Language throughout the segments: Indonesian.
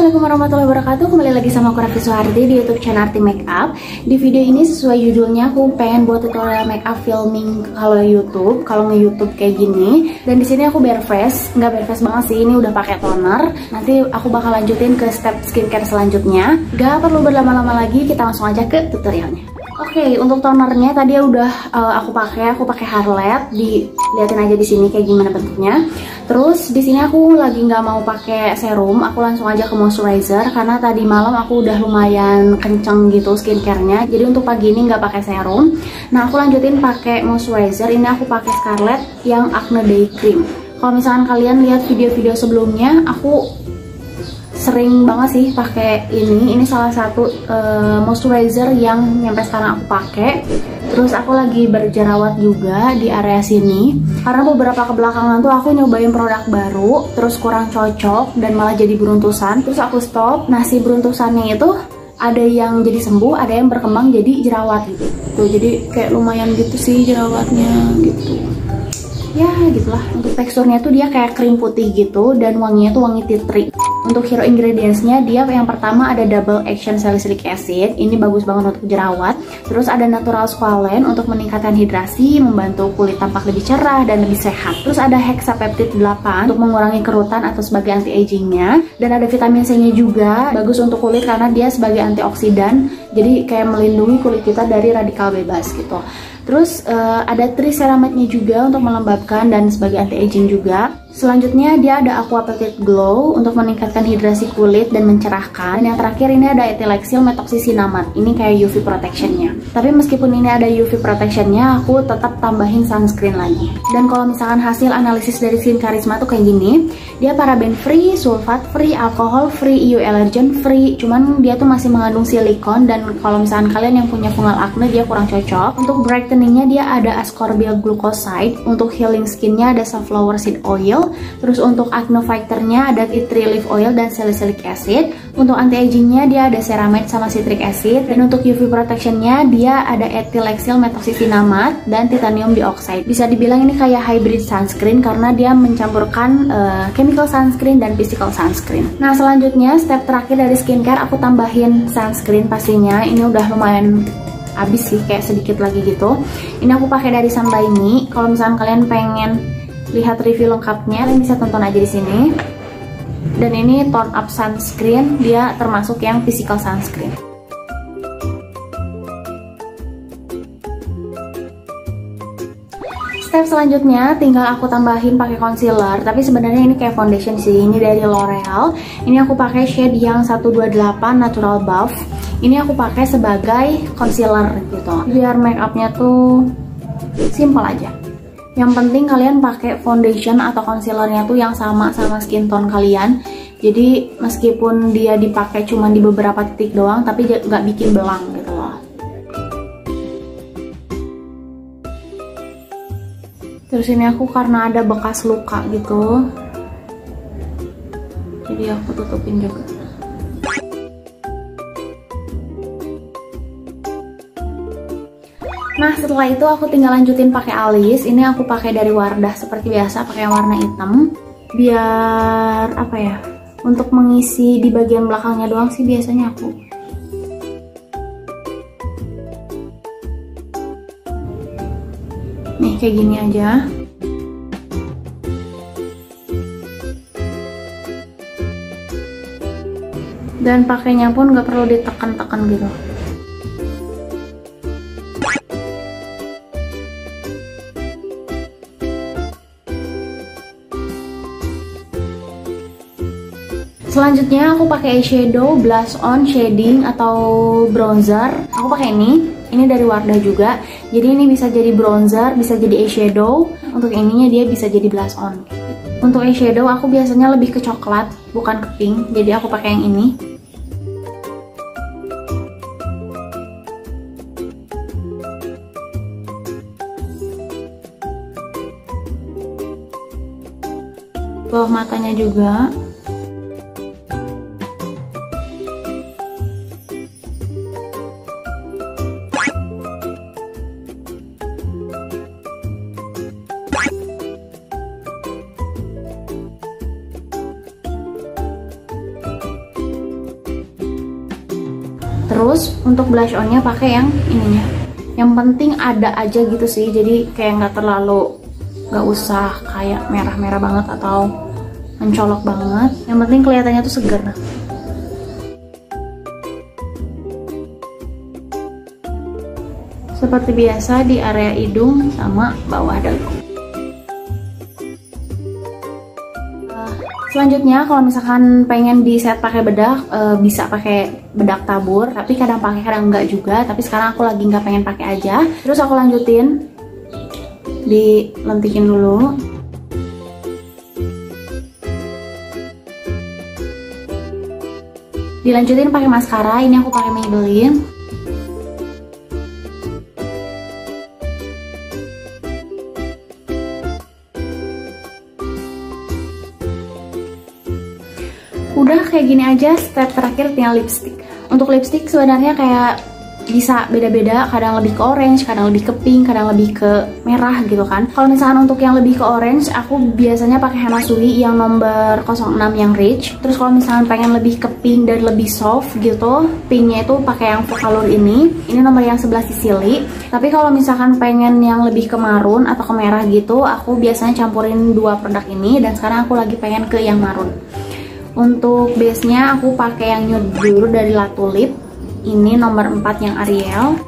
Assalamualaikum warahmatullahi wabarakatuh. Kembali lagi sama aku Raffi Suharti di YouTube channel Arti Makeup. Di video ini sesuai judulnya aku pengen buat tutorial makeup filming kalau YouTube, kalau nge-YouTube kayak gini. Dan di sini aku bare face, nggak bare face banget sih. Ini udah pakai toner. Nanti aku bakal lanjutin ke step skincare selanjutnya. Gak perlu berlama-lama lagi, kita langsung aja ke tutorialnya. Oke, untuk tonernya tadi udah aku pakai Harlet. Dilihatin aja di sini kayak gimana bentuknya. Terus di sini aku lagi nggak mau pakai serum, aku langsung aja ke moisturizer karena tadi malam aku udah lumayan kenceng gitu skincare-nya. Jadi untuk pagi ini nggak pakai serum. Nah, aku lanjutin pakai moisturizer. Ini aku pakai Scarlett yang Acne Day Cream. Kalau misalkan kalian lihat video-video sebelumnya, aku sering banget sih pakai ini. Ini salah satu moisturizer yang nyampe sekarang aku pakai. Terus aku lagi berjerawat juga di area sini karena beberapa kebelakangan tuh aku nyobain produk baru terus kurang cocok dan malah jadi beruntusan. Terus aku stop. Nah, si beruntusannya itu ada yang jadi sembuh, ada yang berkembang jadi jerawat gitu. Tuh, jadi kayak lumayan gitu sih jerawatnya gitu. Ya gitulah. Untuk teksturnya tuh dia kayak krim putih gitu dan wanginya tuh wangi tea tree. Untuk hero ingredientsnya dia yang pertama ada double action salicylic acid, ini bagus banget untuk jerawat. Terus ada natural squalane untuk meningkatkan hidrasi, membantu kulit tampak lebih cerah dan lebih sehat. Terus ada hexapeptide 8 untuk mengurangi kerutan atau sebagai anti agingnya. Dan ada vitamin C nya juga, bagus untuk kulit karena dia sebagai antioksidan, jadi kayak melindungi kulit kita dari radikal bebas gitu. Terus ada triceramide-nya juga untuk melembabkan dan sebagai anti aging juga. Selanjutnya dia ada Aqua Peptide Glow untuk meningkatkan hidrasi kulit dan mencerahkan. Dan yang terakhir ini ada Ethylexyl Methoxycinnamide. Ini kayak UV protection-nya. Tapi meskipun ini ada UV protection-nya, aku tetap tambahin sunscreen lagi. Dan kalau misalkan hasil analisis dari Skin Charisma tuh kayak gini, dia paraben free, sulfat free, alkohol free, EU allergen free. Cuman dia tuh masih mengandung silikon dan kalau misalkan kalian yang punya fungal acne dia kurang cocok. Untuk brightening-nya dia ada ascorbyl glucoside. Untuk healing skin-nya ada safflower seed oil. Terus untuk acne fighter-nya ada tea tree leaf oil dan salicylic acid. Untuk anti-aging-nya dia ada ceramide sama citric acid. Dan untuk UV protection-nya dia ada ethylexyl methoxycinnamide dan titanium dioxide. Bisa dibilang ini kayak hybrid sunscreen karena dia mencampurkan chemical sunscreen dan physical sunscreen. Nah, selanjutnya step terakhir dari skincare aku tambahin sunscreen pastinya. Ini udah lumayan habis sih, kayak sedikit lagi gitu. Ini aku pakai dari Sunbaimi. Kalau misalnya kalian pengen lihat review lengkapnya, kalian bisa tonton aja di sini. Dan ini tone up sunscreen, dia termasuk yang physical sunscreen. Step selanjutnya tinggal aku tambahin pakai concealer, tapi sebenarnya ini kayak foundation sih. Ini dari L'Oreal. Ini aku pakai shade yang 128 Natural Buff. Ini aku pakai sebagai concealer gitu. Biar make upnya tuh simple aja. Yang penting kalian pakai foundation atau concealernya tuh yang sama skin tone kalian. Jadi meskipun dia dipakai cuma di beberapa titik doang, tapi nggak bikin belang gitu loh. Terus ini aku karena ada bekas luka gitu, jadi aku tutupin juga. Nah, setelah itu aku tinggal lanjutin pakai alis. Ini aku pakai dari Wardah seperti biasa, pakai yang warna hitam. Biar apa ya? Untuk mengisi di bagian belakangnya doang sih biasanya aku. Nih kayak gini aja. Dan pakainya pun nggak perlu ditekan-tekan gitu. Selanjutnya aku pakai eyeshadow, blush on, shading atau bronzer. Aku pakai ini dari Wardah juga. Jadi ini bisa jadi bronzer, bisa jadi eyeshadow. Untuk ininya dia bisa jadi blush on. Untuk eyeshadow aku biasanya lebih ke coklat, bukan ke pink. Jadi aku pakai yang ini. Bawah matanya juga. Terus untuk blush onnya pakai yang ininya. Yang penting ada aja gitu sih, jadi kayak nggak usah kayak merah-merah banget atau mencolok banget. Yang penting kelihatannya tuh seger. Seperti biasa di area hidung sama bawah dagu. Selanjutnya kalau misalkan pengen di set pakai bedak, bisa pakai bedak tabur, tapi kadang pakai kadang enggak juga. Tapi sekarang aku lagi nggak pengen pakai aja. Terus aku lanjutin, dilentikin dulu. Dilanjutin pakai maskara. Ini aku pakai Maybelline. Udah kayak gini aja, step terakhir tinggal lipstick. Untuk lipstick sebenarnya kayak bisa beda-beda, kadang lebih ke orange, kadang lebih ke pink, kadang lebih ke merah gitu kan. Kalau misalkan untuk yang lebih ke orange, aku biasanya pakai Hema Sui yang nomor 06 yang rich. Terus kalau misalkan pengen lebih ke pink dan lebih soft gitu, pinknya itu pakai yang Vocaloid ini nomor yang 11 Sicily. Tapi kalau misalkan pengen yang lebih ke marun atau ke merah gitu, aku biasanya campurin dua produk ini, dan sekarang aku lagi pengen ke yang marun. Untuk base-nya aku pakai yang Nude Blur dari La Tulip. Ini nomor 4 yang Ariel.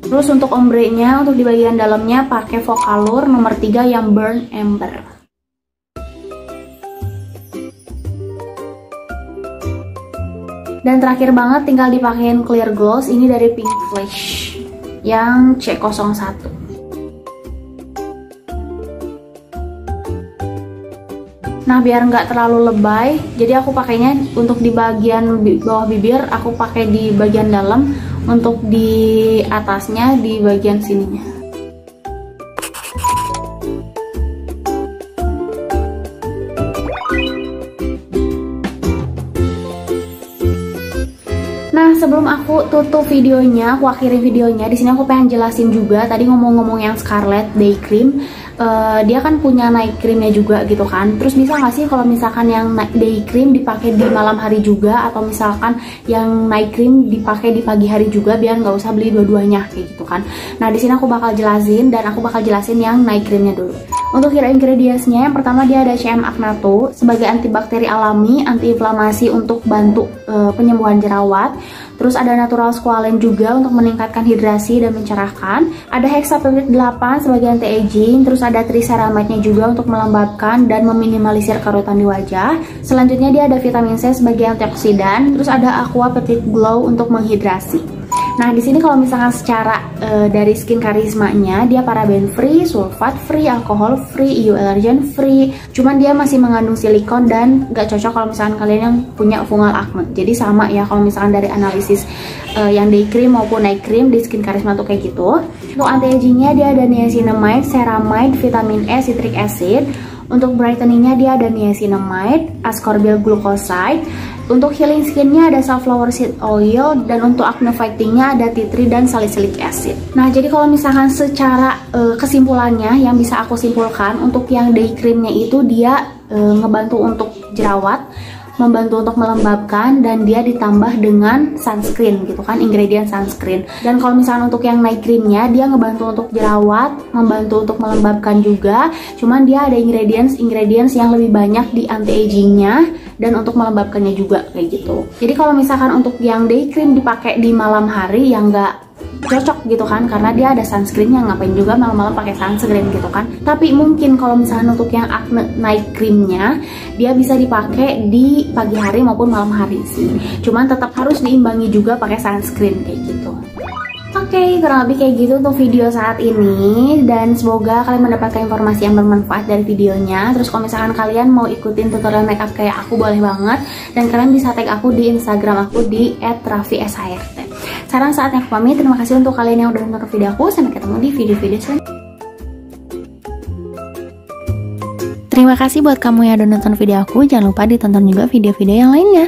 Terus untuk ombre-nya, untuk di bagian dalamnya pakai Vocaloid nomor 3 yang Burn Amber. Dan terakhir banget tinggal dipakein clear gloss, ini dari Pink Flash yang C01. Nah, biar nggak terlalu lebay, jadi aku pakainya untuk di bagian bawah bibir, aku pakai di bagian dalam, untuk di atasnya di bagian sininya. Nah, sebelum aku tutup videonya, aku akhiri videonya. Di sini aku pengen jelasin juga. Tadi ngomong-ngomong yang Scarlett Day Cream, dia kan punya night creamnya juga gitu kan. Terus bisa nggak sih kalau misalkan yang day cream dipakai di malam hari juga, atau misalkan yang night cream dipakai di pagi hari juga, biar nggak usah beli dua-duanya kayak gitu kan. Nah, di sini aku bakal jelasin, dan aku bakal jelasin yang night creamnya dulu. Untuk hero ingredientsnya, yang pertama dia ada CM Agnato sebagai antibakteri alami, antiinflamasi untuk bantu penyembuhan jerawat. Terus ada natural squalane juga untuk meningkatkan hidrasi dan mencerahkan. Ada hexapeptide 8 sebagai anti-aging. Terus ada triceramide-nya juga untuk melembabkan dan meminimalisir kerutan di wajah. Selanjutnya dia ada vitamin C sebagai antioksidan. Terus ada aqua peptide glow untuk menghidrasi. Nah, di sini kalau misalkan secara dari Skin Karisma-nya, dia paraben free, sulfat free, alkohol free, EU allergen free. Cuman dia masih mengandung silikon dan gak cocok kalau misalkan kalian yang punya fungal acne. Jadi sama ya kalau misalkan dari analisis yang day cream maupun night cream di Skin Karisma tuh kayak gitu. Untuk anti-agingnya dia ada niacinamide, ceramide, vitamin E, citric acid. Untuk brightening-nya dia ada niacinamide, ascorbyl glucoside. Untuk healing skinnya ada safflower seed oil, dan untuk acne fighting-nya ada tea tree dan salicylic acid. Nah, jadi kalau misalkan secara kesimpulannya yang bisa aku simpulkan, untuk yang day creamnya itu dia ngebantu untuk jerawat, membantu untuk melembabkan, dan dia ditambah dengan sunscreen gitu kan, ingredient sunscreen. Dan kalau misalnya untuk yang night creamnya, dia ngebantu untuk jerawat, membantu untuk melembabkan juga, cuman dia ada ingredients yang lebih banyak di anti-agingnya dan untuk melembabkannya juga kayak gitu. Jadi kalau misalkan untuk yang day cream dipakai di malam hari, yang nggak cocok gitu kan, karena dia ada sunscreennya, ngapain juga malam-malam pakai sunscreen gitu kan. Tapi mungkin kalau misalnya untuk yang acne night creamnya, dia bisa dipakai di pagi hari maupun malam hari sih. Cuman tetap harus diimbangi juga pakai sunscreen kayak gitu. Oke, kurang lebih kayak gitu untuk video saat ini, dan semoga kalian mendapatkan informasi yang bermanfaat dari videonya. Terus kalau misalkan kalian mau ikutin tutorial makeup kayak aku, boleh banget, dan kalian bisa tag aku di Instagram aku di @raffi_shirt. Sekarang saatnya aku pamit. Terima kasih untuk kalian yang udah nonton video aku. Sampai ketemu di video-video selanjutnya. Terima kasih buat kamu yang udah nonton video aku. Jangan lupa ditonton juga video-video yang lainnya.